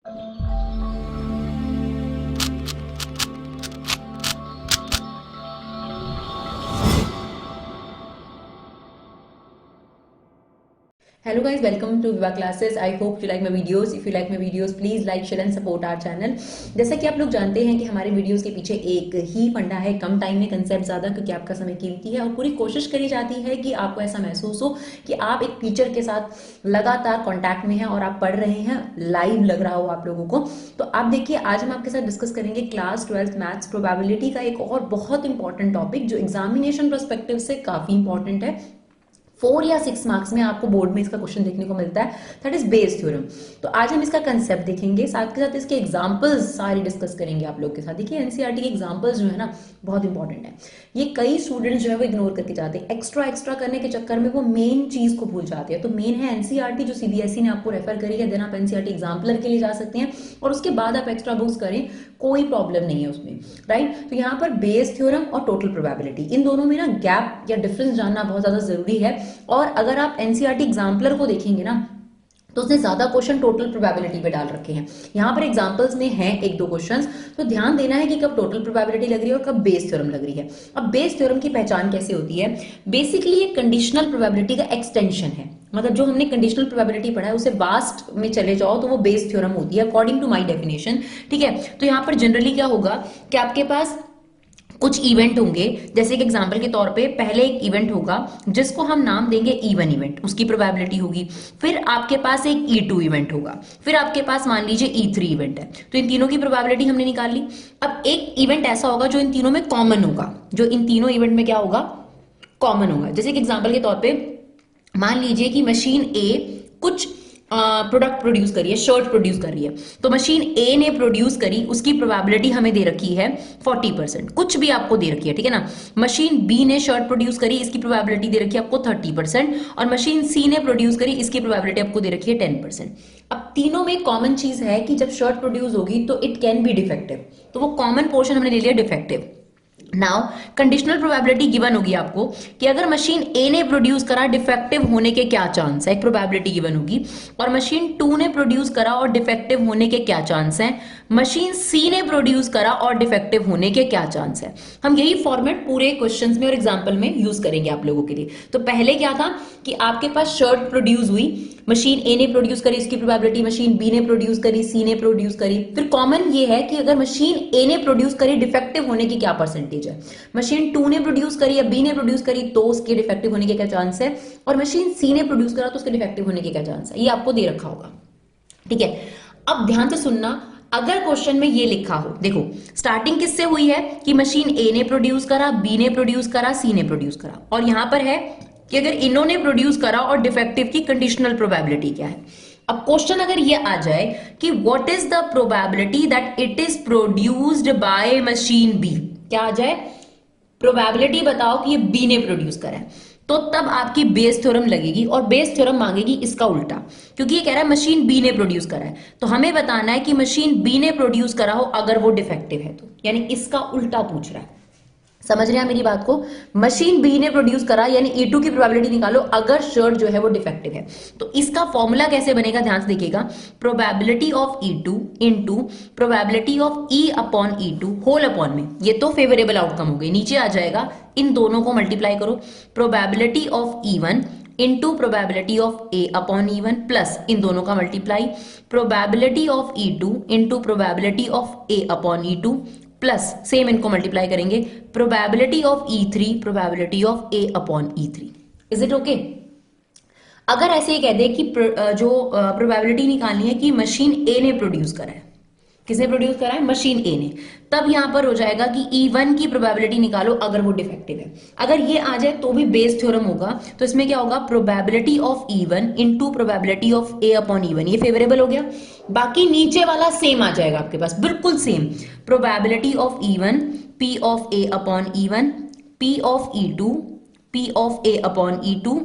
Hello guys, welcome to Viva Classes. I hope you like my videos. If you like my videos, please like, share and support our channel. जैसा कि आप लोग जानते हैं कि हमारे वीडियोस के पीछे एक ही फंडा है, कम टाइम में कंसेप्ट ज़्यादा, क्योंकि आपका समय कीमती है और पूरी कोशिश करी जाती है कि आपको ऐसा महसूस हो कि आप एक टीचर के साथ लगातार कॉन्टैक्ट में हैं और आप पढ़ रहे हैं, लाइव लग रहा हो आप लोगों को। तो आप देखिए, आज हम आपके साथ डिस्कस करेंगे क्लास 12th मैथ्स प्रोबेबिलिटी का एक और बहुत इंपॉर्टेंट टॉपिक जो एग्जामिनेशन परस्पेक्टिव से काफ़ी इंपॉर्टेंट है। 4 या 6 मार्क्स में आपको बोर्ड में इसका क्वेश्चन देखने को मिलता है, दैट इज बेस थ्योरम। तो आज हम इसका कंसेप्ट देखेंगे, साथ के साथ इसके एग्जांपल्स सारे डिस्कस करेंगे आप लोग के साथ। देखिए एनसीईआरटी के एग्जांपल्स जो है ना बहुत इंपॉर्टेंट है। ये कई स्टूडेंट्स जो है वो इग्नोर करके जाते हैं, एक्स्ट्रा करने के चक्कर में वो मेन चीज को भूल जाते हैं। तो मेन है एनसीईआरटी जो सीबीएसई ने आपको रेफर करी है, देन आप एनसीईआरटी एग्जाम्पलर के लिए जा सकते हैं और उसके बाद आप एक्स्ट्रा बुक्स करें, कोई प्रॉब्लम नहीं है उसमें, राइट। तो यहाँ पर बेस थ्योरम और टोटल प्रोबेबिलिटी, इन दोनों में ना गैप या डिफरेंस जानना बहुत ज्यादा जरूरी है। और अगर आप एनसीईआरटी एग्जाम्पलर को देखेंगे ना तो उसने ज्यादा क्वेश्चन टोटल प्रोबेबिलिटी पे डाल रखे हैं। यहाँ पर एग्जांपल्स में हैं 1-2 क्वेश्चंस, तो ध्यान देना है कि कब टोटल प्रोबेबिलिटी लग रही है और कब बेस थ्योरम लग रही है। अब बेस थ्योरम की पहचान कैसे होती है? बेसिकली ये कंडीशनल प्रोबेबिलिटी का एक्सटेंशन है। मतलब जो हमने कंडीशनल प्रोबेबिलिटी पढ़ा है उसे वास्ट में चले जाओ तो वो बेस थ्योरम होती है, अकॉर्डिंग टू माई डेफिनेशन। ठीक है, तो यहाँ पर जनरली क्या होगा कि आपके पास कुछ इवेंट होंगे, जैसे कि एग्जांपल के तौर पे पहले एक इवेंट होगा जिसको हम नाम देंगे E1 इवेंट, उसकी प्रोबेबिलिटी होगी। फिर आपके पास एक E2 इवेंट होगा, फिर आपके पास मान लीजिए E3 इवेंट है। तो इन तीनों की प्रोबेबिलिटी हमने निकाल ली। अब एक इवेंट ऐसा होगा जो इन तीनों में कॉमन होगा, जो इन तीनों इवेंट में क्या होगा, कॉमन होगा। जैसे कि एग्जाम्पल के तौर पर मान लीजिए कि मशीन ए कुछ प्रोडक्ट प्रोड्यूस करी है, शर्ट प्रोड्यूस कर रही है, तो मशीन ए ने प्रोड्यूस करी, उसकी प्रोबेबिलिटी हमें दे रखी है 40%, कुछ भी आपको दे रखी है, ठीक है ना। मशीन बी ने शर्ट प्रोड्यूस करी, इसकी प्रोबेबिलिटी दे रखी है आपको 30%, और मशीन सी ने प्रोड्यूस करी, इसकी प्रोबेबिलिटी आपको दे रखी है 10%। अब तीनों में कॉमन चीज है कि जब शर्ट प्रोड्यूस होगी तो इट कैन बी डिफेक्टिव, तो वो कॉमन पोर्शन हमने ले लिया defective. Now conditional probability given होगी आपको कि अगर मशीन ए ने प्रोड्यूस करा, डिफेक्टिव होने के क्या चांस है, एक प्रोबेबिलिटी गिवन होगी। और मशीन 2 ने प्रोड्यूस करा और डिफेक्टिव होने के क्या चांस है, मशीन सी ने प्रोड्यूस करा और डिफेक्टिव होने के क्या चांस है। हम यही फॉर्मेट पूरे क्वेश्चंस में और एग्जांपल में यूज करेंगे आप लोगों के लिए। तो पहले क्या था कि आपके पास शर्ट प्रोड्यूस हुई, मशीन ए ने प्रोड्यूस करी, इसकी प्रोबेबिलिटी, मशीन बी ने प्रोड्यूस करी, सी ने प्रोड्यूस करी। फिर कॉमन ये है कि अगर मशीन ए ने प्रोड्यूस करी, डिफेक्टिव होने की क्या परसेंटेज है, मशीन 2 ने प्रोड्यूस करी या बी ने प्रोड्यूस करी तो उसके डिफेक्टिव होने के क्या चांस है, और मशीन सी ने प्रोड्यूस करा तो उसके डिफेक्टिव होने के क्या चांस है, ये आपको दे रखा होगा। ठीक है, अब ध्यान से सुनना, अगर क्वेश्चन में ये लिखा हो, देखो स्टार्टिंग किससे हुई है कि मशीन ए ने प्रोड्यूस करा, बी ने प्रोड्यूस करा, सी ने प्रोड्यूस करा, और यहां पर है कि अगर इन्होंने प्रोड्यूस करा और डिफेक्टिव की कंडीशनल प्रोबेबिलिटी क्या है। अब क्वेश्चन अगर ये आ जाए कि what is the probability that it is produced by machine B, क्या आ जाए, प्रोबेबिलिटी बताओ कि ये बी ने प्रोड्यूस करा है, तो तब आपकी बेस थ्योरम लगेगी और बेस थ्योरम मांगेगी इसका उल्टा, क्योंकि ये कह रहा है मशीन बी ने प्रोड्यूस करा है, तो हमें बताना है कि मशीन बी ने प्रोड्यूस करा हो अगर वो डिफेक्टिव है तो, यानी इसका उल्टा पूछ रहा है। समझ रहे हैं मेरी बात को? मशीन बी ने प्रोड्यूस करा यानी E2 की प्रोबेबिलिटी निकालो अगर शर्ट जो है वो डिफेक्टिव है। तो इसका फॉर्मूला कैसे बनेगा, ध्यान से देखिएगा, probability of E2 into probability of E upon E2 whole upon में, ये तो फेवरेबल आउटकम हो गई, नीचे आ जाएगा, इन दोनों को मल्टीप्लाई करो, probability of E1 into probability of A upon E1 plus इन दोनों का multiply, probability of E2 into probability of A upon E2 plus same इनको मल्टीप्लाई करेंगे, probability of E3 probability of A upon E3। Is it okay? अगर ऐसे ही कह दे कि जो प्रोबेबिलिटी निकालनी है कि मशीन ए ने प्रोड्यूस करा है, किसने प्रोड्यूस करा है, मशीन ए ने, तब यहां पर हो जाएगा कि E1 की प्रोबेबिलिटी निकालो अगर वो डिफेक्टिव है। अगर ये आ जाए तो भी बेस थ्योरम होगा, तो इसमें क्या होगा, probability of E1 into probability of A upon E1, ये फेवरेबल हो गया। बाकी नीचे वाला सेम आ जाएगा आपके पास, बिल्कुल same, probability of E1 P of A upon E1, P of E2 P of A upon E2,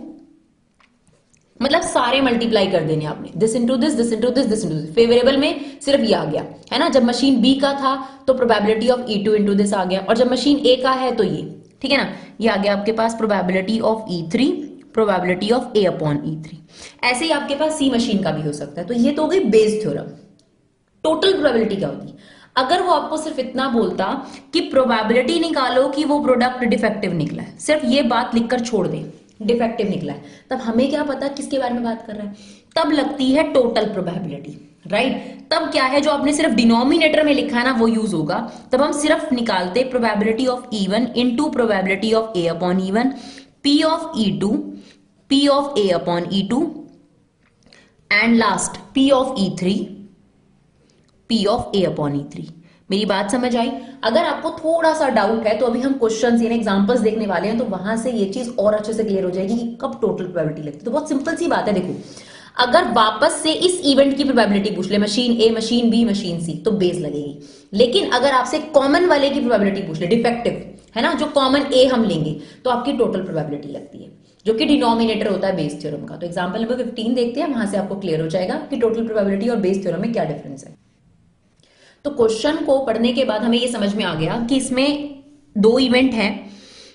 मतलब सारे मल्टीप्लाई कर देने आपने, this into this, this into this, this into this. Favourable में सिर्फ ये आ गया है ना, जब मशीन बी का था तो probability of E2 into this आ गया, और जब मशीन ए का है तो ये, ठीक है ना, ये आ गया आपके पास probability of E3 probability of A upon E3। ऐसे ही आपके पास सी मशीन का भी हो सकता है। तो ये तो हो गई बेस थ्योरम। टोटल प्रोबेबिलिटी क्या होती? अगर वो आपको सिर्फ इतना बोलता कि प्रोबेबिलिटी निकालो कि वो प्रोडक्ट डिफेक्टिव निकला है, सिर्फ ये बात लिखकर छोड़ दे डिफेक्टिव निकला है, तब हमें क्या पता किसके बारे में बात कर रहा है? तब लगती है टोटल प्रोबेबिलिटी, राइट? तब क्या है, जो आपने सिर्फ डिनोमिनेटर में लिखा है ना, वो यूज होगा। तब हम सिर्फ निकालते probability of E one into probability of A upon E one, P of E two, P of A upon E two, and last P of E three, P of A upon E three. मेरी बात समझ आई? अगर आपको थोड़ा सा doubt है तो अभी हम क्वेश्चंस यानी एग्जांपल्स देखने वाले हैं, तो वहां से ये चीज और अच्छे से क्लियर हो जाएगी कि कब टोटल प्रोबेबिलिटी लगती है। तो बहुत सिंपल सी बात है, देखो, अगर वापस से इस इवेंट की प्रोबेबिलिटी पूछ ले, मशीन ए, मशीन बी, मशीन सी, तो बेस लगेगी। लेकिन अगर आपसे कॉमन वाले की प्रोबेबिलिटी पूछ ले, डिफेक्टिव है ना, जो कॉमन ए हम लेंगे, तो आपकी टोटल प्रोबेबिलिटी लगती है, जो कि डिनोमिनेटर होता है बेस थ्योरम का। तो एग्जांपल नंबर 15 देखते हैं, वहां से आपको क्लियर हो जाएगा कि टोटल प्रोबेबिलिटी और बेस थ्योरम में क्या डिफरेंस है। तो क्वेश्चन को पढ़ने के बाद हमें ये समझ में आ गया कि इसमें दो इवेंट हैं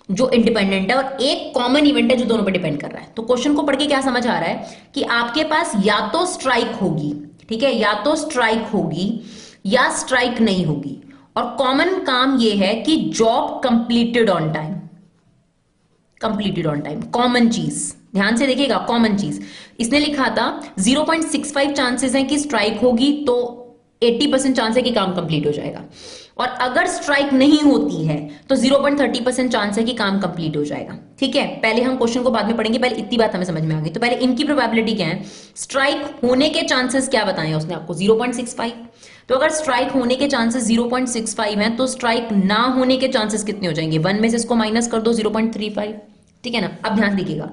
जो इंडिपेंडेंट है और एक कॉमन इवेंट है जो दोनों पर डिपेंड कर रहा है। तो क्वेश्चन को पढ़ के क्या समझ आ रहा है कि आपके पास या तो स्ट्राइक होगी, ठीक है, या तो स्ट्राइक होगी या स्ट्राइक नहीं होगी, और कॉमन काम ये है कि job completed on time, completed on time, common चीज ध्यान से देखिएगा, कॉमन चीज। इसने लिखा था 0.65 चांसेस है कि स्ट्राइक होगी, तो 80% चांस है कि काम कंप्लीट हो जाएगा, और अगर स्ट्राइक नहीं होती है तो 0.30% चांस है कि काम कंप्लीट हो जाएगा। ठीक है, पहले हम क्वेश्चन को बाद में पढ़ेंगे, पहले इतनी बात हमें समझ में आ गई। तो पहले इनकी प्रोबेबिलिटी क्या है, स्ट्राइक होने के चांसेस क्या बताए उसने आपको, 0.65। तो अगर स्ट्राइक होने के चांसेस 0.65 हैं, तो स्ट्राइक ना होने के चांसेस कितने हो जाएंगे, 1 में से इसको माइनस कर दो, 0.35। ठीक है ना? अब ध्यान दीजिएगा,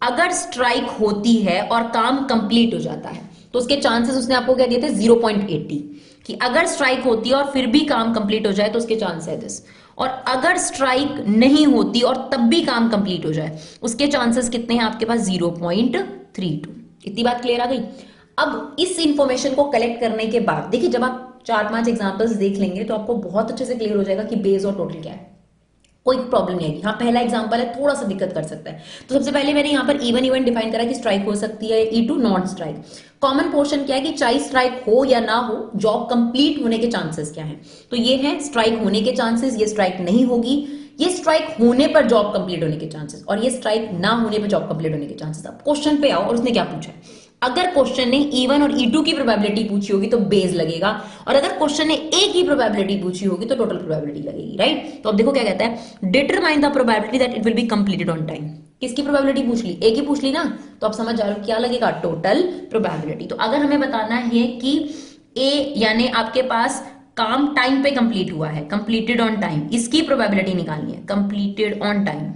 अगर स्ट्राइक होती है और काम कंप्लीट हो जाता है, तो उसके चांसेस उसने आपको क्या दिए थे, 0.80, कि अगर स्ट्राइक होती है और फिर भी काम कंप्लीट हो जाए तो उसके चांस है दिस। और अगर स्ट्राइक नहीं होती और तब भी काम कंप्लीट हो जाए, उसके चांसेस कितने हैं आपके पास, 0.32। इतनी बात क्लियर आ गई? अब इस इंफॉर्मेशन को कलेक्ट करने के बाद देखिए, जब आप 4-5 एग्जांपल्स देख लेंगे तो आपको बहुत अच्छे से क्लियर हो जाएगा कि बेस और टोटल क्या है, कोई प्रॉब्लम नहीं आएगी। हाँ, पहला एग्जांपल है, थोड़ा सा दिक्कत कर सकता है। तो सबसे पहले मैंने यहाँ पर इवन इवेंट डिफाइन करा कि स्ट्राइक हो सकती है, E two non strike. Common portion क्या है कि चाहे स्ट्राइक हो या ना हो, जॉब कंप्लीट होने के चांसेस क्या है, तो ये है स्ट्राइक होने के चांसेस, ये स्ट्राइक नहीं होगी, ये स्ट्राइक होने पर जॉब कंप्लीट होने के चांसेस, और ये स्ट्राइक ना होने पर जॉब कंप्लीट होने के चांसेस। अब क्वेश्चन पे आओ और उसने क्या पूछा है। अगर क्वेश्चन ने E1 और E2 की प्रोबेबिलिटी पूछी होगी तो बेस लगेगा, और अगर क्वेश्चन ने A की प्रोबेबिलिटी पूछी होगी तो टोटल प्रोबेबिलिटी लगेगी, राइट? तो अब देखो क्या कहता है, determine the probability that it will be completed on time. किसकी प्रोबेबिलिटी पूछ ली, A की पूछ ली ना, तो आप समझ जा रहे हो क्या लगेगा, टोटल प्रोबेबिलिटी। तो अगर हमें बताना है कि A यानी आपके पास काम टाइम पे कंप्लीट हुआ है, कंप्लीटेड ऑन टाइम, इसकी प्रोबेबिलिटी निकालनी है, कंप्लीटेड ऑन टाइम,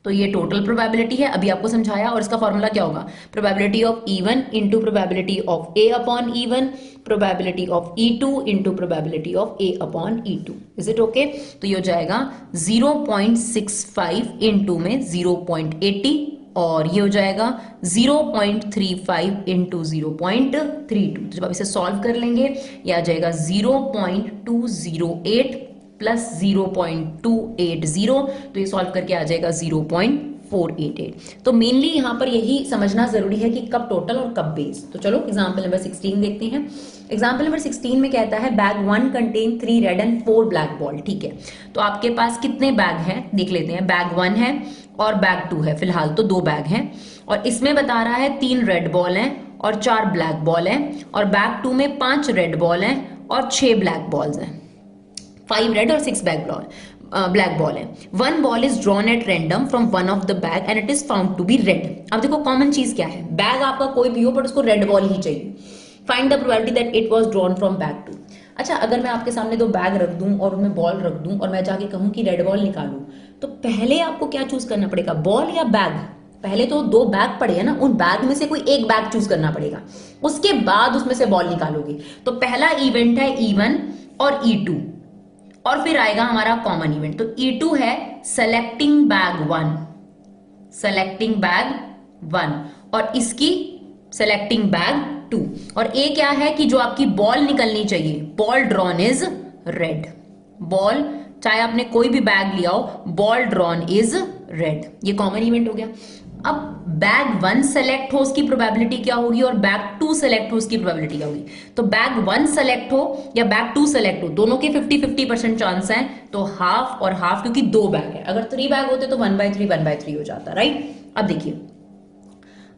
तो ये टोटल प्रोबेबिलिटी है, अभी आपको समझाया। और इसका फॉर्मूला क्या होगा, probability of E1 into probability of A upon E1, probability of E2 into probability of A upon E2। Is it okay? तो ये हो जाएगा 0.65 इंटू में 0.80, और ये हो जाएगा 0.35 इंटू 0.32। तो जब आप इसे सॉल्व कर लेंगे, ये आ जाएगा 0.208 प्लस 0.280, तो ये सॉल्व करके आ जाएगा 0.488। तो मेनली यहां पर यही समझना जरूरी है कि कब टोटल और कब बेस। तो चलो एग्जांपल नंबर 16 देखते हैं। एग्जांपल नंबर 16 में कहता है bag 1 contain 3 red and 4 black ball. ठीक है, तो आपके पास कितने बैग हैं देख लेते हैं। बैग 1 है और बैग 2 है, फिलहाल तो 2 बैग हैं, और इसमें बता रहा है 3 रेड बॉल हैं और 4 ब्लैक बॉल हैं, और बैग 2 में 5 रेड बॉल हैं और 6 ब्लैक बॉल्स हैं, 5 रेड और 6 ब्लैक बॉल है। 1 ball is drawn at random from one of the bag and it is found to be red. अब देखो कॉमन चीज क्या है, बैग आपका कोई भी हो बट उसको रेड बॉल ही चाहिए। Find the probability that it was drawn from bag 2। अच्छा, अगर मैं आपके सामने 2 बैग रख दूं और उनमें बॉल रख दूं और मैं जाके कहूं कि रेड बॉल निकालूं, तो पहले आपको क्या चूज करना पड़ेगा, बॉल या बैग? पहले तो 2 बैग पड़े हैं ना, उन बैग में से कोई एक बैग चूज करना पड़ेगा, उसके बाद उसमें से बॉल निकालोगे। तो पहला इवेंट है E1 और E2, और फिर आएगा हमारा कॉमन इवेंट। तो E2 है सेलेक्टिंग बैग 1, सेलेक्टिंग बैग 1, और इसकी सेलेक्टिंग बैग 2, और ए क्या है कि जो आपकी बॉल निकलनी चाहिए, ball drawn is red. Ball चाहे आपने कोई भी बैग लिया हो, बॉल ड्रॉन इज रेड। ये कॉमन इवेंट हो गया। अब बैग 1 सेलेक्ट हो उसकी प्रोबेबिलिटी क्या होगी और बैग 2 सेलेक्ट हो उसकी प्रोबेबिलिटी क्या होगी। तो बैग 1 सेलेक्ट हो या बैग 2 सेलेक्ट हो, दोनों के 50-50% चांस है, तो हाफ और हाफ, क्योंकि 2 बैग है। अगर 3 बैग होते तो 1/3 हो जाता, राइट। अब देखिए,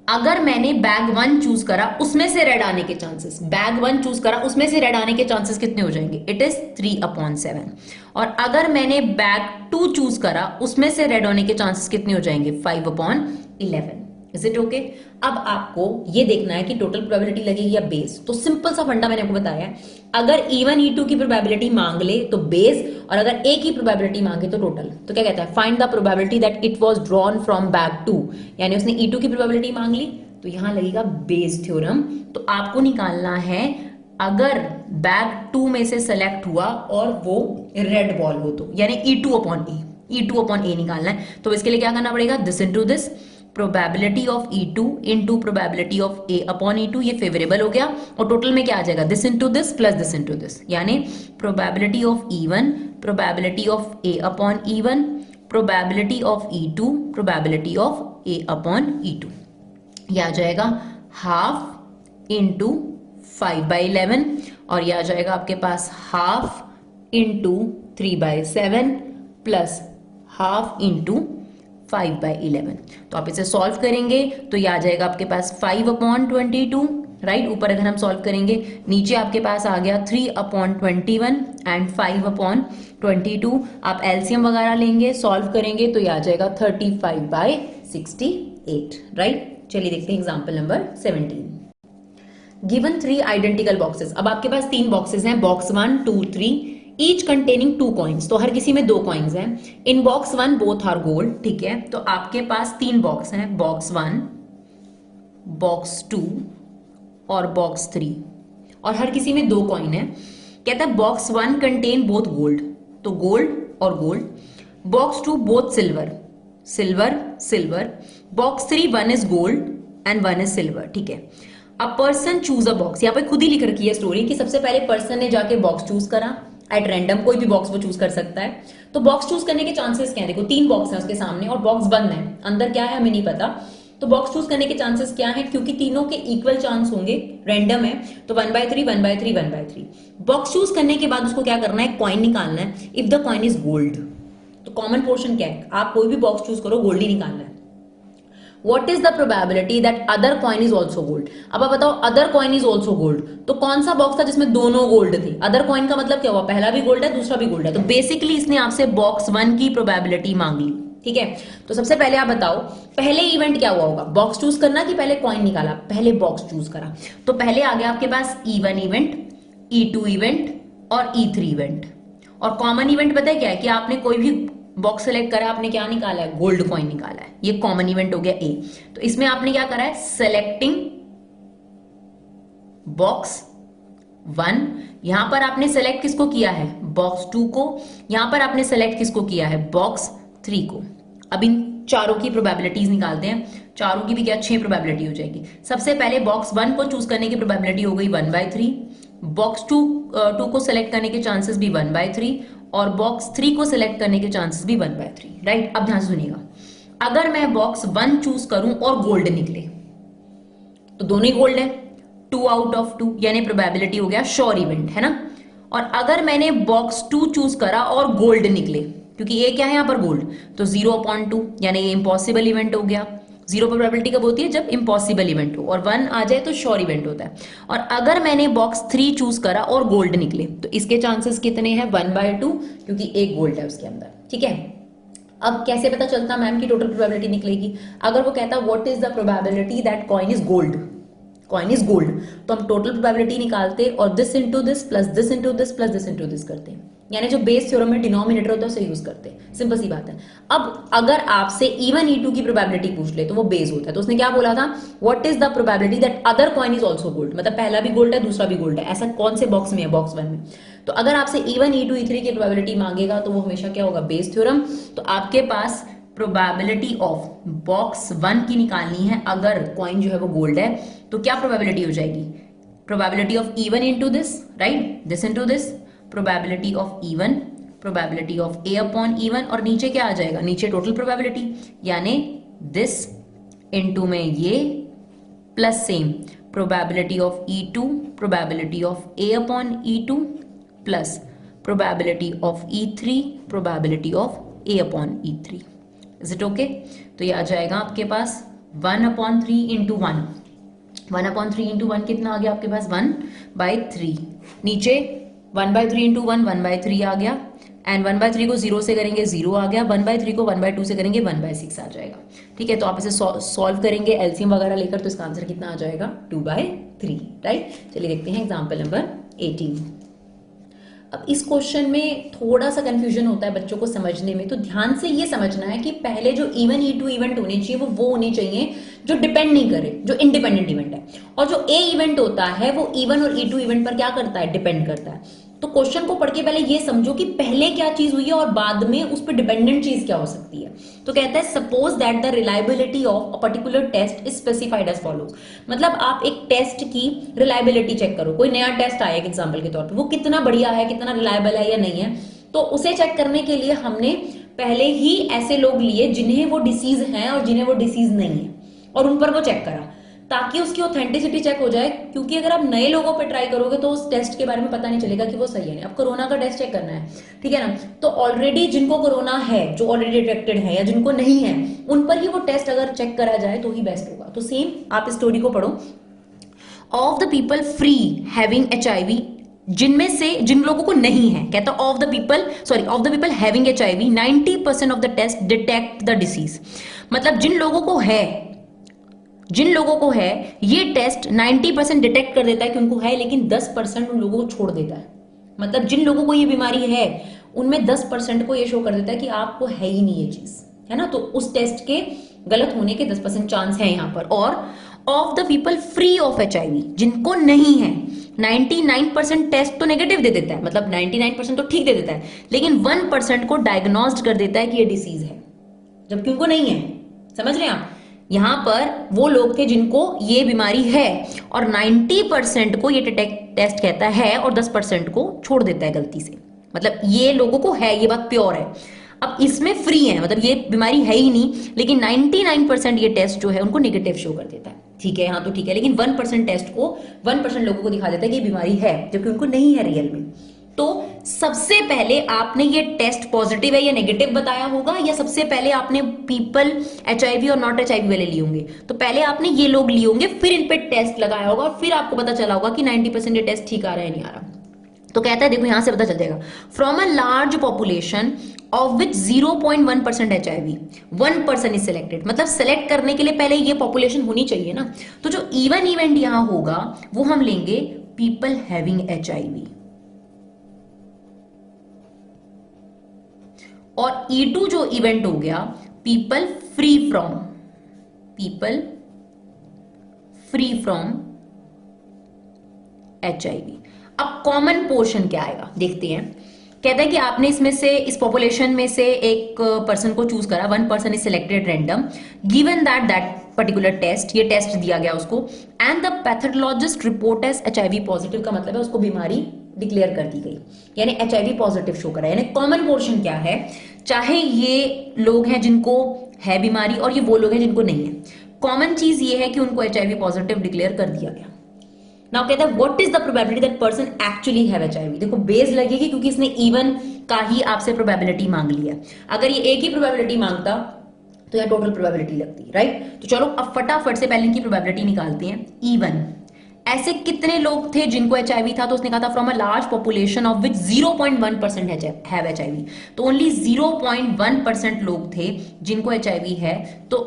अगर मैंने बैग 1 चूज करा, उसमें से रेड आने के चांसेस, बैग 1 चूज करा उसमें से रेड आने के चांसेस कितने हो जाएंगे, इट इज 3/7। और अगर मैंने बैग 2 चूज करा, उसमें से रेड होने के चांसेस कितने हो जाएंगे, 5/11। Is it okay. अब आपको ये देखना है कि टोटल प्रोबेबिलिटी लगेगी या बेस। तो सिंपल सा फंडा मैंने आपको बताया है, अगर E1 E2 की प्रोबेबिलिटी मांग ले तो बेस, और अगर ए की प्रोबेबिलिटी मांगे तो टोटल। तो क्या कहता है, find the probability that it was drawn from bag 2, यानी उसने E2 की प्रोबेबिलिटी मांग ली, तो यहां लगेगा बेस थ्योरम। तो आपको निकालना है, अगर बैग 2 में से सेलेक्ट हुआ और वो रेड बॉल हो तो, यानी E2/A निकालना है। तो इसके लिए क्या करना पड़ेगा, this into this, probability of E2 into probability of A/E2, ये फेवरेबल हो गया। और टोटल में क्या आ जाएगा, this into this plus this into this, यानी probability of E1, probability of A/E1, probability of E2, probability of A/E2। ये आ जाएगा हाफ इंटू 5/11, और ये आ जाएगा आपके पास half into 3/7 plus half into 5/11। तो आप इसे सॉल्व करेंगे तो ये आ जाएगा आपके पास 5/22, राइट। ऊपर अगर हम सॉल्व करेंगे, नीचे आपके पास आ गया 3/21 एंड 5/22। आप एलसीएम वगैरह लेंगे, सॉल्व करेंगे तो ये आ जाएगा 35/68, राइट। चलिए देखते हैं example number 17। Given 3 identical boxes. अब आपके पास 3 बॉक्सेस हैं, बॉक्स 1, 2, 3, ईच कंटेनिंग 2 कॉइन्स। तो हर किसी में 2 कॉइन्स हैं। In box 1 both are gold, ठीक है। तो आपके पास 3 बॉक्स हैं, बॉक्स 1, बॉक्स 2 और बॉक्स 3, और हर किसी में 2 कॉइन है। कहता है बॉक्स 1 कंटेन बोथ गोल्ड, तो गोल्ड और gold. Box 2 both silver, silver silver. Box 3 1 is gold and 1 is silver, ठीक है। A person choose a box, यहाँ पे खुद ही लिख रखी है स्टोरी कि सबसे पहले पर्सन ने जाके बॉक्स चूज करा एट रैंडम, कोई भी बॉक्स वो चूज कर सकता है। तो बॉक्स चूज करने के चांसेस क्या है, देखो 3 बॉक्स है उसके सामने और बॉक्स बंद है, अंदर क्या है हमें नहीं पता। तो बॉक्स चूज करने के चांसेस क्या है, क्योंकि तीनों के इक्वल चांस होंगे, रैंडम है, तो 1/3 1/3 1/3। बॉक्स चूज करने के बाद उसको क्या करना है, कॉइन निकालना है। If the coin is gold, तो कॉमन पोर्शन क्या है, आप कोई भी बॉक्स चूज करो, गोल्ड ही निकालना है। What is the probability that other coin is also gold? अब आप बताओ, other coin is also gold, तो कौन सा बॉक्स था जिसमें दोनों गोल्ड थे। अदर कॉइन का मतलब क्या हुआ, पहला भी गोल्ड है दूसरा भी गोल्ड है। तो बेसिकली इसने आपसे बॉक्स 1 की प्रोबेबिलिटी मांग ली, ठीक है। तो सबसे पहले आप बताओ, पहले इवेंट क्या हुआ होगा, बॉक्स चूज करना कि पहले कॉइन निकाला, पहले बॉक्स चूज करा। तो पहले आ गया आपके पास E1 इवेंट, E2 इवेंट और E3 इवेंट। और कॉमन इवेंट पता है क्या है, कि आपने कोई भी बॉक्स सेलेक्ट करा, आपने क्या निकाला है, गोल्ड कॉइन निकाला है। ये कॉमन इवेंट हो गया ए। तो इसमें आपने क्या करा है, सेलेक्टिंग बॉक्स 1, यहां पर आपने सेलेक्ट किसको किया है, बॉक्स 2 को। यहां पर आपने सेलेक्ट किसको किया है, बॉक्स 3 को। अब इन चारों की प्रोबेबिलिटीज निकालते हैं, चारों की भी क्या 6 प्रोबेबिलिटी हो जाएगी। सबसे पहले बॉक्स 1 को चूज करने की प्रोबेबिलिटी हो गई 1/3, बॉक्स 2 को सेलेक्ट करने के चांसेस भी 1/3, और बॉक्स 3 को सिलेक्ट करने के चांसेस भी 1/3, राइट। अब ध्यान से सुनिएगा, अगर मैं बॉक्स 1 चूज करूं और गोल्ड निकले, तो दोनों ही गोल्ड है, 2 आउट ऑफ 2, यानी प्रोबेबिलिटी हो गया श्योर इवेंट, है ना। और अगर मैंने बॉक्स 2 चूज करा और गोल्ड निकले, क्योंकि ये क्या है यहाँ पर गोल्ड, तो 0/2, यानी ये इम्पॉसिबल इवेंट हो गया। 0 प्रोबेबिलिटी कब होती है, जब इम्पॉसिबल इवेंट हो, और 1 आ जाए तो श्योर इवेंट होता है। और अगर मैंने बॉक्स 3 चूज करा और गोल्ड निकले, तो इसके चांसेस कितने हैं, 1/2, क्योंकि एक गोल्ड है उसके अंदर, ठीक है। अब कैसे पता चलता मैम की टोटल प्रोबेबिलिटी निकलेगी, अगर वो कहता what is the probability that coin is gold, coin is gold, तो हम टोटल प्रोबेबिलिटी निकालते और this into this plus this into this plus this into this करते हैं, यानी जो बेस थ्योरम में डिनोमिनेटर होता है उसे यूज करते हैं। सिंपल सी बात है। अब अगर आपसे E1 E2 की प्रोबेबिलिटी पूछ ले, तो वो बेस होता है। तो उसने क्या बोला था, what is the probability that other coin is also gold, मतलब पहला भी गोल्ड है दूसरा भी गोल्ड है। ऐसा कौन से बॉक्स में है, बॉक्स 1 में। तो अगर आपसे E1 E2 E3 की प्रोबेबिलिटी मांगेगा तो वो हमेशा क्या होगा, बेस थ्योरम। तो आपके पास प्रोबेबिलिटी ऑफ बॉक्स 1 की निकालनी है, अगर कॉइन जो है वो गोल्ड है, तो क्या प्रोबेबिलिटी हो जाएगी, probability of E1 into this, right, this into this, probability of E1, probability of A/E1, और नीचे क्या आ जाएगा, नीचे टोटल प्रोबेबिलिटी, यानी दिस इनटू में ये plus same probability of E2 probability of A upon E2 plus probability of E3 probability of A upon E3। Is it okay? तो ये आ जाएगा आपके पास 1/3 इंटू 1/3 इंटू 1 कितना आ गया आपके पास 1/3। नीचे 1/3 इंटू 1/3 आ गया, एंड 1/3 को 0 से करेंगे 0 आ गया, 1/3 को 1/2 से करेंगे 1/6 आ जाएगा। ठीक है, तो आप इसे सॉल्व करेंगे एलसीएम वगैरह लेकर, तो इसका आंसर कितना आ जाएगा 2/3। राइट, चलिए देखते हैं एग्जाम्पल नंबर 18। अब इस क्वेश्चन में थोड़ा सा कंफ्यूजन होता है बच्चों को समझने में, तो ध्यान से ये समझना है कि पहले जो इवन E2 इवेंट होने चाहिए वो होने चाहिए जो डिपेंड नहीं करे, जो इंडिपेंडेंट इवेंट है, और जो ए इवेंट होता है वो E1 और E2 इवेंट पर क्या करता है, डिपेंड करता है। तो क्वेश्चन को पढ़ के पहले ये समझो कि पहले क्या चीज हुई है और बाद में उस पर डिपेंडेंट चीज क्या हो सकती है। तो कहता है suppose that the reliability of a particular test is specified as follows. मतलब आप एक टेस्ट की रिलायबिलिटी चेक करो, कोई नया टेस्ट आया एग्जाम्पल के तौर पर, वो कितना बढ़िया है, कितना रिलायबल है या नहीं है, तो उसे चेक करने के लिए हमने पहले ही ऐसे लोग लिए जिन्हें वो डिसीज है और जिन्हें वो डिसीज नहीं है, और उन पर वो चेक करा ताकि उसकी ऑथेंटिसिटी चेक हो जाए। क्योंकि अगर आप नए लोगों पे ट्राई करोगे तो उस टेस्ट के बारे में पता नहीं चलेगा कि वो सही है नहीं। अब कोरोना का टेस्ट चेक करना है, ठीक है ना, तो ऑलरेडी जिनको कोरोना है, जो ऑलरेडी डिटेक्टेड है या जिनको नहीं है, उन पर ही वो टेस्ट अगर चेक करा जाए तो ही बेस्ट होगा। तो सेम आप इस स्टोरी को पढ़ो। Of the people free having HIV, जिनमें से जिन लोगों को नहीं है, कहता of the people having HIV 90% of the test detect the disease. मतलब जिन लोगों को है ये टेस्ट 90% डिटेक्ट कर देता है कि उनको है, लेकिन 10% उन लोगों को छोड़ देता है। मतलब जिन लोगों को ये बीमारी है उनमें 10% को ये शो कर देता है कि आपको है ही नहीं ये चीज, है ना। तो उस टेस्ट के गलत होने के 10% चांस है यहाँ पर। और of the people free of HIV, जिनको नहीं है 99% टेस्ट तो नेगेटिव दे देता है, मतलब 99% तो ठीक दे देता है, लेकिन 1% को डायग्नोस्ड कर देता है कि ये डिसीज है, जबकि उनको नहीं है। समझ रहे हैं आप? यहां पर वो लोग थे जिनको ये बीमारी है और 90% को ये टेस्ट कहता है और 10% को छोड़ देता है गलती से। मतलब ये लोगों को है, ये बात प्योर है। अब इसमें फ्री है, मतलब ये बीमारी है ही नहीं, लेकिन 99% ये टेस्ट जो है उनको नेगेटिव शो कर देता है। ठीक है, हाँ तो ठीक है, लेकिन 1% लोगों को दिखा देता है कि ये बीमारी है, जबकि उनको नहीं है रियल में। तो सबसे पहले आपने ये टेस्ट पॉजिटिव है या नेगेटिव बताया होगा, या सबसे पहले आपने पीपल HIV और नॉट HIV वाले लिए होंगे। तो पहले आपने ये लोग लिए होंगे, फिर इन पे टेस्ट लगाया होगा, फिर आपको पता चला होगा कि 90% ये टेस्ट ठीक आ रहा है नहीं आ रहा। तो कहता है, देखो यहां से पता चल जाएगा, from a large population of which 0.1% HIV 1% is selected. मतलब सेलेक्ट करने के लिए पहले ये पॉपुलेशन होनी चाहिए ना। तो जो इवन इवेंट यहां होगा वो हम लेंगे पीपल हैविंग HIV, और E2 जो इवेंट हो गया पीपल फ्री फ्रॉम HIV। अब कॉमन पोर्शन क्या आएगा देखते हैं। कहता है कि आपने इसमें से, इस पॉपुलेशन में से एक पर्सन को चूज करा, 1% is selected random, given that particular test, ये टेस्ट दिया गया उसको, and the pathologist report as HIV positive. का मतलब है उसको बीमारी डिक्लेयर कर दी गई, यानी HIV पॉजिटिव शो करा। यानी कॉमन पोर्शन क्या है, चाहे ये लोग हैं जिनको है बीमारी और ये वो लोग हैं जिनको नहीं है, कॉमन चीज ये है कि उनको HIV पॉजिटिव डिक्लेयर कर दिया गया। नाउ कहता है what is the probability that person actually have HIV। देखो बेस लगेगी क्योंकि इसने इवन का ही आपसे प्रोबेबिलिटी मांग लिया। अगर ये एक ही प्रोबेबिलिटी मांगता तो यहाँ टोटल प्रोबेबिलिटी लगती, राइट। तो चलो अब फटाफट से पहले इनकी प्रोबेबिलिटी निकालते हैं। इवन ऐसे कितने लोग थे जिनको HIV था, तो उसने कहा था from a large population of which 0.1% have HIV। तो ओनली 0.1% लोग थे जिनको HIV है। तो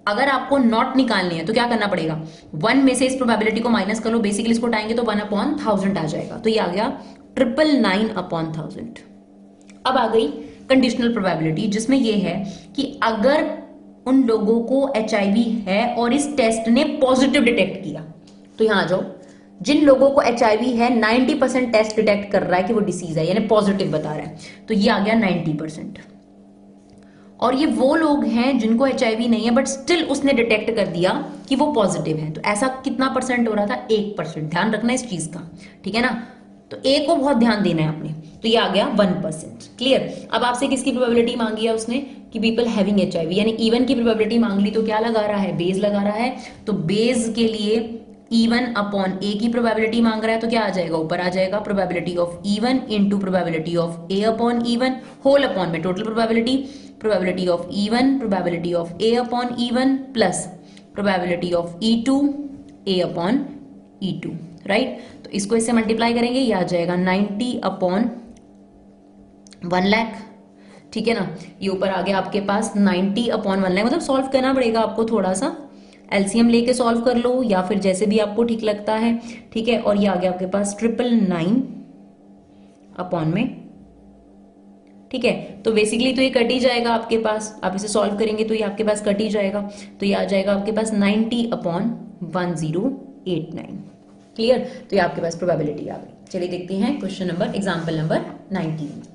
अगर आपको नॉट निकालने हैं तो क्या करना पड़ेगा, 1 में से इस प्रोबेबिलिटी को माइनस कर लो, बेसिकली इसको उठाएंगे तो 1/1000 आ जाएगा। तो ये आ गया 999/1000। अब आ गई कंडीशनल प्रोबेबिलिटी, जिसमें ये है कि अगर उन लोगों को HIV है और इस टेस्ट ने पॉजिटिव डिटेक्ट किया, तो यहां आ जाओ, जिन लोगों को HIV है 90% टेस्ट डिटेक्ट कर रहा है कि वो डिसीज है, यानी पॉजिटिव बता रहा है, तो ये आ गया 90%। और ये वो लोग हैं जिनको HIV नहीं है बट स्टिल उसने डिटेक्ट कर दिया कि वो पॉजिटिव है। तो ऐसा कितना परसेंट हो रहा था, 1%। ध्यान रखना इस चीज का, ठीक है ना। तो ए को बहुत ध्यान देना है आपने, तो ये आ गया 1%। क्लियर। अब आपसे किसकी प्रोबेबिलिटी मांगी है उसने कि पीपल हैविंग HIV, यानी इवन की प्रोबेबिलिटी मांग ली, तो क्या लगा रहा है, बेस लगा रहा है। तो बेस के लिए इवन अपॉन ए की प्रोबेबिलिटी मांग रहा है, तो क्या आ जाएगा, ऊपर आ जाएगा probability of E one into probability of A upon E one, whole upon में total probability, probability of E one, probability of A upon E one plus probability of E2 A upon E2, right. तो इसको इससे मल्टीप्लाई करेंगे, ये आ जाएगा 90 अपॉन 1 लाख, ठीक है ना। ये ऊपर आ गया आपके पास 90 अपॉन 1 लाख, मतलब सॉल्व करना पड़ेगा आपको, थोड़ा सा एलसीएम लेके सॉल्व कर लो या फिर जैसे भी आपको ठीक लगता है, ठीक है। और ये आ गया आपके पास 999 अपॉन में, ठीक है। तो बेसिकली तो ये कट ही जाएगा आपके पास, आप इसे सॉल्व करेंगे तो ये आपके पास कट ही जाएगा, तो ये आ जाएगा आपके पास 90 अपॉन 1089। क्लियर। तो ये आपके पास प्रोबेबिलिटी आ गई। चलिए देखते हैं question number, example number 19।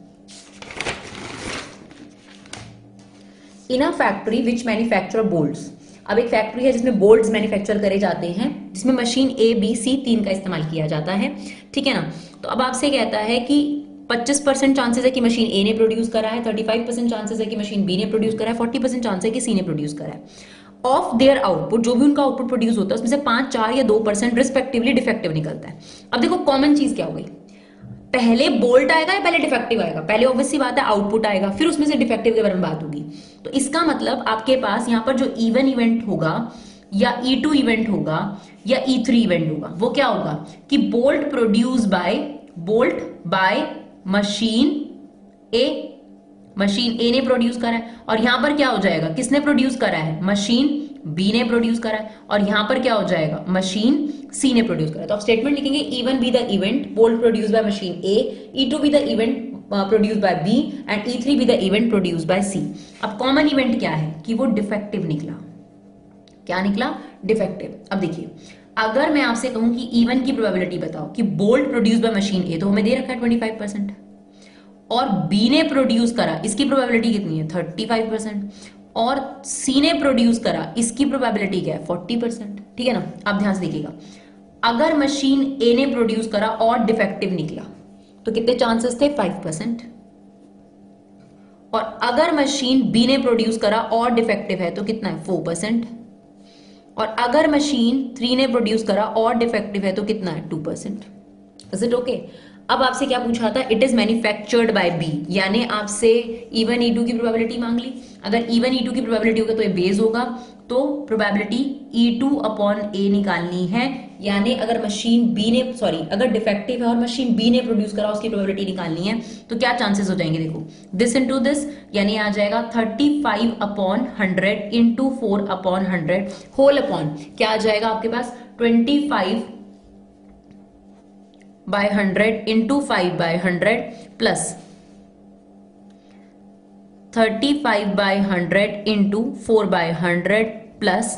In a factory which manufacture bolts, अब एक फैक्ट्री है जिसमें बोल्ट्स मैन्युफैक्चर करे जाते हैं, जिसमें मशीन A B C 3 का इस्तेमाल किया जाता है, ठीक है ना। तो अब आपसे कहता है कि 25% चांसेस है कि मशीन A ने प्रोड्यूस करा है, 35% चांसेस है कि मशीन B ने प्रोड्यूस करा है, 40% चांस है कि C ने प्रोड्यूस करा है। ऑफ देयर आउटपुट, जो भी उनका आउटपुट प्रोड्यूस होता है उसमें से 5, 4 या 2% रिस्पेक्टिवली डिफेक्टिव निकलता है। अब देखो कॉमन चीज क्या हो गई, पहले बोल्ट आएगा या पहले डिफेक्टिव आएगा, पहले ऑब्वियस सी बात है आउटपुट आएगा, फिर उसमें से डिफेक्टिव के बारे में बात होगी। तो इसका मतलब आपके पास यहां पर जो इवन इवेंट होगा या E2 इवेंट होगा या E3 इवेंट होगा, वो क्या होगा कि bolt produce by machine A, machine A ने प्रोड्यूस करा है, और यहां पर क्या हो जाएगा, किसने प्रोड्यूस करा है, मशीन B ने प्रोड्यूस करा है, और यहां पर क्या हो जाएगा, मशीन C ने प्रोड्यूस करा है। तो आप स्टेटमेंट लिखेंगे even be the event bolt produce by machine A, E2 be the event produce by B and E3 be the event produce by C। अब कॉमन इवेंट क्या है कि वो डिफेक्टिव निकला, क्या निकला, डिफेक्टिव। अब देखिए अगर मैं आपसे कहूं कि इवन की प्रोबेबिलिटी बताओ कि bolt produce by machine A, तो हमें दे रखा है 25%, और B ने प्रोड्यूस करा, इसकी प्रोबेबिलिटी कितनी है, 35%, और C ने प्रोड्यूस करा, इसकी प्रोबेबिलिटी क्या है, 40%, ठीक है ना। आप ध्यान से देखिएगा, अगर मशीन A ने प्रोड्यूस करा और डिफेक्टिव निकला तो कितने चांसेस थे, 5%, और अगर मशीन B ने प्रोड्यूस करा और डिफेक्टिव है तो कितना है, 4%, और अगर मशीन 3 ने प्रोड्यूस करा और डिफेक्टिव है तो कितना है, 2%। Is it okay. अब आपसे क्या पूछा था, it is manufactured by B, यानी आपसे इवन E2 की प्रोबेबिलिटी मांग ली। अगर इवन E2 की प्रोबेबिलिटी होगा तो ये बेस होगा, तो प्रोबेबिलिटी E2 अपॉन A निकालनी है, यानी अगर मशीन B ने अगर डिफेक्टिव है और मशीन B ने प्रोड्यूस करा उसकी प्रोबेबिलिटी निकालनी है, तो क्या चांसेस हो जाएंगे, देखो दिस इनटू दिस, यानी आ जाएगा 35 upon 100 into 4 upon 100 whole upon क्या आ जाएगा आपके पास, 25 by 100 into 5 by 100 plus 35 by 100 into 4 by 100 plus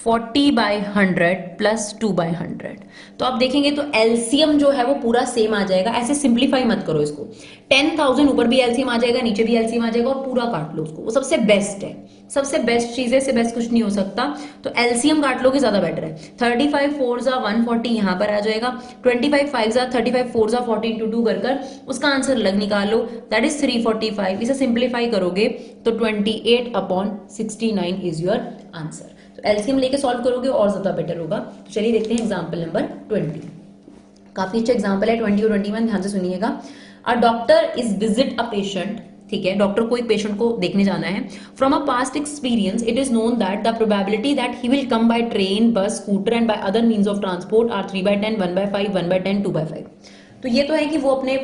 40 by 100 plus 2 by 100। तो आप देखेंगे तो एलसीएम जो है वो पूरा सेम आ जाएगा। ऐसे सिंप्लीफाई मत करो इसको, 10,000 ऊपर भी एलसीएम आ जाएगा, नीचे भी एलसीएम आ जाएगा, और पूरा काट लो उसको, वो सबसे बेस्ट है, सबसे बेस्ट चीज है, इससे बेस्ट कुछ नहीं हो सकता। तो एलसीएम काट लोगे ज्यादा बेटर है। 35 4 जा 140 यहां पर आ जाएगा, 25 5 जा 35 4 जा 40 इंटू 2 कर उसका आंसर अलग निकाल लो, दैट इज 345। इसे सिंप्लीफाई करोगे तो 28 अपॉन 69 इज योर आंसर। तो एलसीएम लेके सॉल्व करोगे और ज्यादा बेटर होगा। तो चलिए देखते हैं एग्जांपल नंबर 20। काफी अच्छा एग्जांपल है 20 और 21, ध्यान से सुनिएगा। A doctor is visit a patient, ठीक है, डॉक्टर को एक पेशेंट को देखने जाना है। From a past experience it is known that the probability that he will come by train, bus, scooter and by other means of transport are 3/10, 1/5, 1/10, 2/5। तो ये तो है कि वो अपने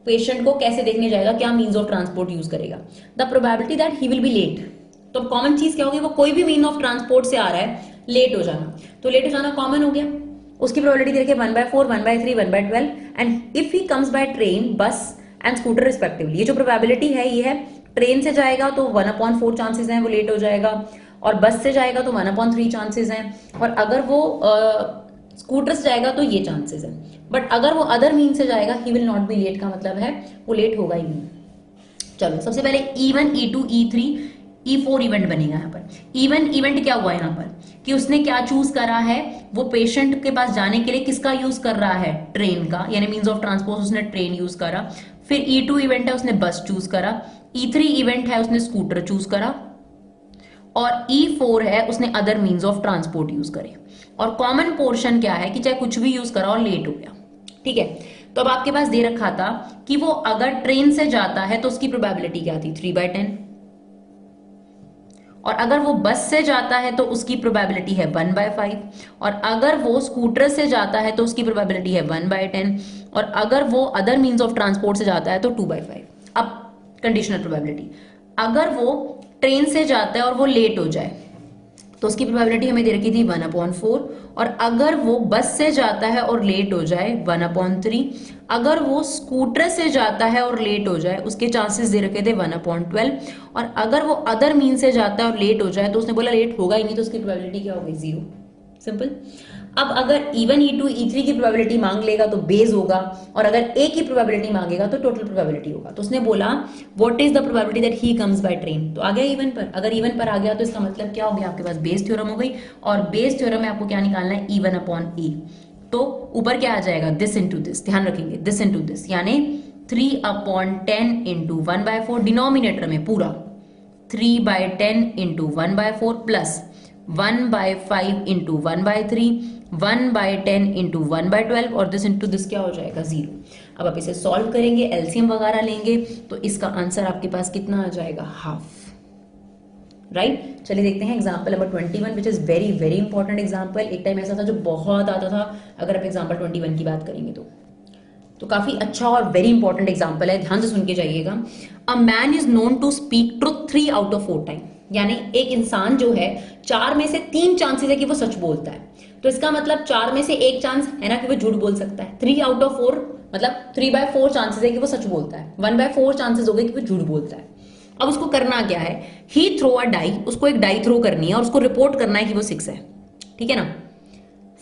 पेशेंट को कैसे देखने जाएगा, क्या मीन्स ऑफ ट्रांसपोर्ट यूज करेगा। The probability that he will be late, तो कॉमन चीज क्या होगी, वो कोई भी मीन ऑफ ट्रांसपोर्ट से आ रहा है, लेट हो जाना, तो लेट हो जाना कॉमन हो गया। उसकी प्रोबेबिलिटी देखिए 1/4, 1/3, 1/12, and if he comes by train, बस एंड स्कूटर रिस्पेक्टिवली। ये जो प्रोबेबिलिटी है ये है, ट्रेन से जाएगा तो 1/4 चांसेस हैं वो लेट हो जाएगा, और बस से जाएगा तो 1/3 चांसेस हैं, और अगर वो स्कूटर से जाएगा तो ये चांसेस हैं। बट अगर वो अदर मीन से जाएगा he will not be late, का मतलब है वो लेट होगा ही नहीं। चलो सबसे पहले E1 E2 E3 E4 event बनेगा यहाँ पर। इवन इवेंट क्या हुआ यहाँ पर कि उसने क्या चूज करा है, वो पेशेंट के पास जाने के लिए किसका यूज कर रहा है, ट्रेन का, यानी मींस ऑफ ट्रांसपोर्ट उसने ट्रेन यूज करा। फिर E2 इवेंट है, उसने बस चूज करा। E3 इवेंट है, उसने स्कूटर चूज करा। और E4 है, उसने other means of transport use करे। और कॉमन पोर्शन क्या है कि चाहे कुछ भी यूज करा और लेट हो गया। ठीक है, तो अब आपके पास दे रखा था कि वो अगर ट्रेन से जाता है तो उसकी प्रोबेबिलिटी क्या थी, 3/10। और अगर वो बस से जाता है तो उसकी प्रोबेबिलिटी है 1/5। और अगर वो स्कूटर से जाता है तो उसकी प्रोबेबिलिटी है 1/10। और अगर वो अदर मींस ऑफ ट्रांसपोर्ट से जाता है तो 2/5। अब कंडीशनल प्रोबेबिलिटी, अगर वो ट्रेन से जाता है और वो लेट हो जाए तो उसकी प्रोबेबिलिटी हमें दे रखी थी 1/4। और अगर वो बस से जाता है और लेट हो जाए 1/3। अगर वो स्कूटर से जाता है और लेट हो जाए उसके चांसेस दे रखे थे 1/12। और अगर वो अदर मीन से जाता है और लेट हो जाए तो उसने बोला लेट होगा ही नहीं, तो उसकी प्रोबेबिलिटी क्या होगी, 0। सिंपल। अब अगर E1 E2 E3 की प्रोबेबिलिटी मांग लेगा तो बेस होगा, और अगर ए की प्रोबेबिलिटी मांगेगा तो टोटल प्रोबेबिलिटी होगा। तो उसने बोला what is the probability that he comes by train, तो आ गया इवन पर। अगर इवन पर आ गया तो इसका मतलब क्या हो गया, आपके पास बेस थ्योरम हो गई। और बेस थ्योरम में आपको क्या निकालना है, E1/A। तो ऊपर क्या आ जाएगा, दिस इंटू दिस, ध्यान रखेंगे दिस इंटू दिस, यानी 3/10 इंटू 1/4, डिनोमिनेटर में पूरा 3/10 इंटू 1/4 प्लस 1/5 इंटू 1/3, 1/10 इंटू 1/12, और दिस इंटू दिस क्या हो जाएगा, 0। अब आप इसे सॉल्व करेंगे, एलसीएम वगैरह लेंगे तो इसका आंसर आपके पास कितना आ जाएगा, हाफ। राइट। चलिए देखते हैं example number 21 which is very very important example. एक टाइम ऐसा था जो बहुत आता था, अगर आप एग्जाम्पल 21 की बात करेंगे तो काफी अच्छा और वेरी इंपॉर्टेंट एग्जाम्पल है, ध्यान से सुन के जाइएगा। A man is known to speak truth 3 out of 4 time, यानी एक इंसान जो है 4 में से 3 चांसेस है कि वो सच बोलता है। तो इसका मतलब 4 में से 1 चांस है ना कि वो झूठ बोल सकता है। 3 आउट ऑफ 4 मतलब 3/4 चांसेस है कि वो सच बोलता है, 1/4 चांसेस हो गए कि वो झूठ बोलता है। अब उसको करना क्या है, ही थ्रो अ डाई, उसको एक डाई थ्रो करनी है और उसको रिपोर्ट करना है कि वो 6 है। ठीक है ना।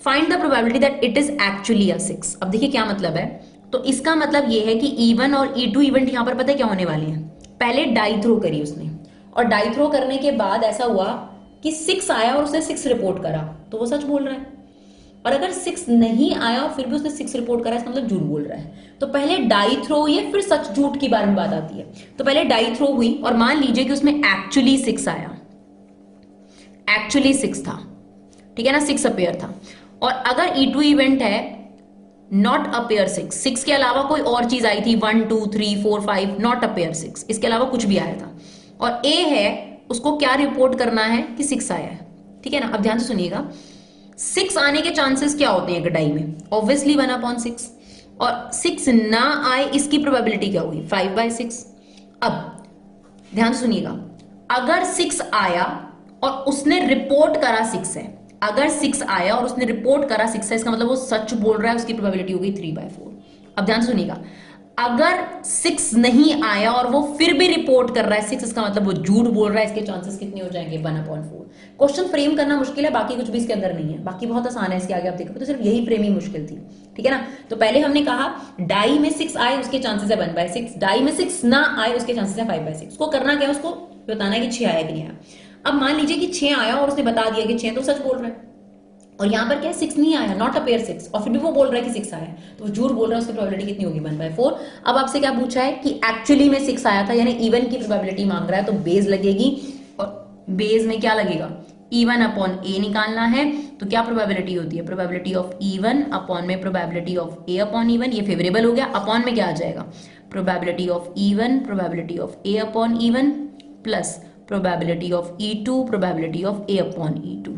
Find the probability that it is actually a 6। अब देखिए क्या मतलब है, तो इसका मतलब ये है कि E1 और E2 इवेंट यहां पर पता है क्या होने वाले हैं। पहले डाई थ्रो करी उसने, और डाई थ्रो करने के बाद ऐसा हुआ कि 6 आया और उसने 6 रिपोर्ट करा, तो वो सच बोल रहा है। और अगर 6 नहीं आया और फिर भी उसने 6 रिपोर्ट करा, इसका मतलब झूठ बोल रहा है। तो पहले डाई थ्रो हुई है, फिर सच झूठ की बारे में बात आती है। तो पहले डाई थ्रो हुई और मान लीजिए कि उसमें एक्चुअली 6 आया, एक्चुअली 6 था, ठीक है ना, 6 अपेयर था। और अगर E2 इवेंट है नॉट अपेयर 6 के अलावा कोई और चीज आई थी, 1 2 3 4 5, नॉट अपेयर 6, इसके अलावा कुछ भी आया था, और ए है उसको क्या रिपोर्ट करना है कि 6 आया है। ठीक है ना। अब ध्यान से सुनिएगा, 6 आने के चांसेस क्या होते हैं डाई में, ऑब्वियसली 1/6। और 6 ना आए इसकी प्रोबेबिलिटी क्या हुई, 5/6। अब ध्यान सुनिएगा, अगर 6 आया और उसने रिपोर्ट करा 6 है, अगर 6 आया और उसने रिपोर्ट करा 6 है, इसका मतलब वो सच बोल रहा है, उसकी प्रोबेबिलिटी हो गई 3/4। अब ध्यान सुनिएगा, अगर 6 नहीं आया और वो फिर भी रिपोर्ट कर रहा है 6, इसका मतलब वो झूठ बोल रहा है, इसके चांसेस कितने हो जाएंगे, 1/4। क्वेश्चन फ्रेम करना मुश्किल है, बाकी कुछ भी इसके अंदर नहीं है, बाकी बहुत आसान है। इसके आगे आप देखोगे तो सिर्फ यही फ्रेमिंग मुश्किल थी। ठीक है ना। तो पहले हमने कहा डाई में 6 आए उसके चांसेस है 1/6, डाई में 6 ना आए उसके चांसेस है 5/6। उसको करना क्या है, उसको बताना है कि 6 आया कि नहीं आया। अब मान लीजिए कि 6 आया और उसने बता दिया कि 6, तो सच बोल रहा है। और यहां पर क्या है, 6 नहीं आया, नॉट अपेयर 6, और फिर भी वो बोल रहा है कि 6 आया, तो वो झूठ बोल रहा है, उसकी प्रोबेबिलिटी कितनी होगी, 1/4। अब आपसे क्या पूछा है कि एक्चुअली में 6 आया था, यानी इवन की प्रोबेबिलिटी मांग रहा है, तो बेस लगेगी, और बेस में क्या लगेगा, E1/A निकालना है। तो क्या प्रोबेबिलिटी होती है, प्रोबेबिलिटी ऑफ E1 अपॉन में probability of A upon E1, ये फेवरेबल हो गया। अपॉन में क्या आ जाएगा, probability of E1 probability of A upon E1 plus probability of E2 probability of A upon E2।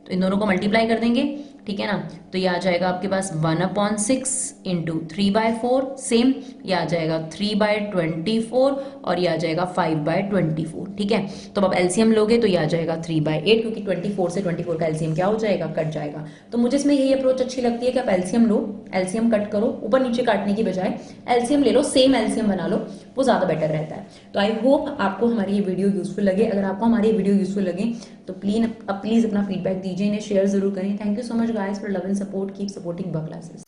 तो इन दोनों को मल्टीप्लाई कर देंगे, ठीक है ना। तो ये आ जाएगा आपके पास 1/6 इंटू 3/4, सेम ये आ जाएगा 3/24, और ये आ जाएगा 5/24। ठीक है। तो अब आप एलसीएम लोगे तो ये आ जाएगा 3/8, क्योंकि 24 से 24 का एलसीएम क्या हो जाएगा, कट जाएगा। तो मुझे इसमें यही अप्रोच अच्छी लगती है कि आप एलसीएम लो, एलसीएम कट करो, ऊपर नीचे काटने की बजाय एलसीएम ले लो, सेम एलसीएम बना लो, वो ज्यादा बेटर रहता है। तो आई होप आपको हमारी ये वीडियो यूजफुल लगे। अगर आपको हमारी ये वीडियो यूजफुल लगे तो प्लीज अपना फीडबैक दीजिए, इन्हें शेयर जरूर करें। Thank you so much guys for love and support, keep supporting buck classes.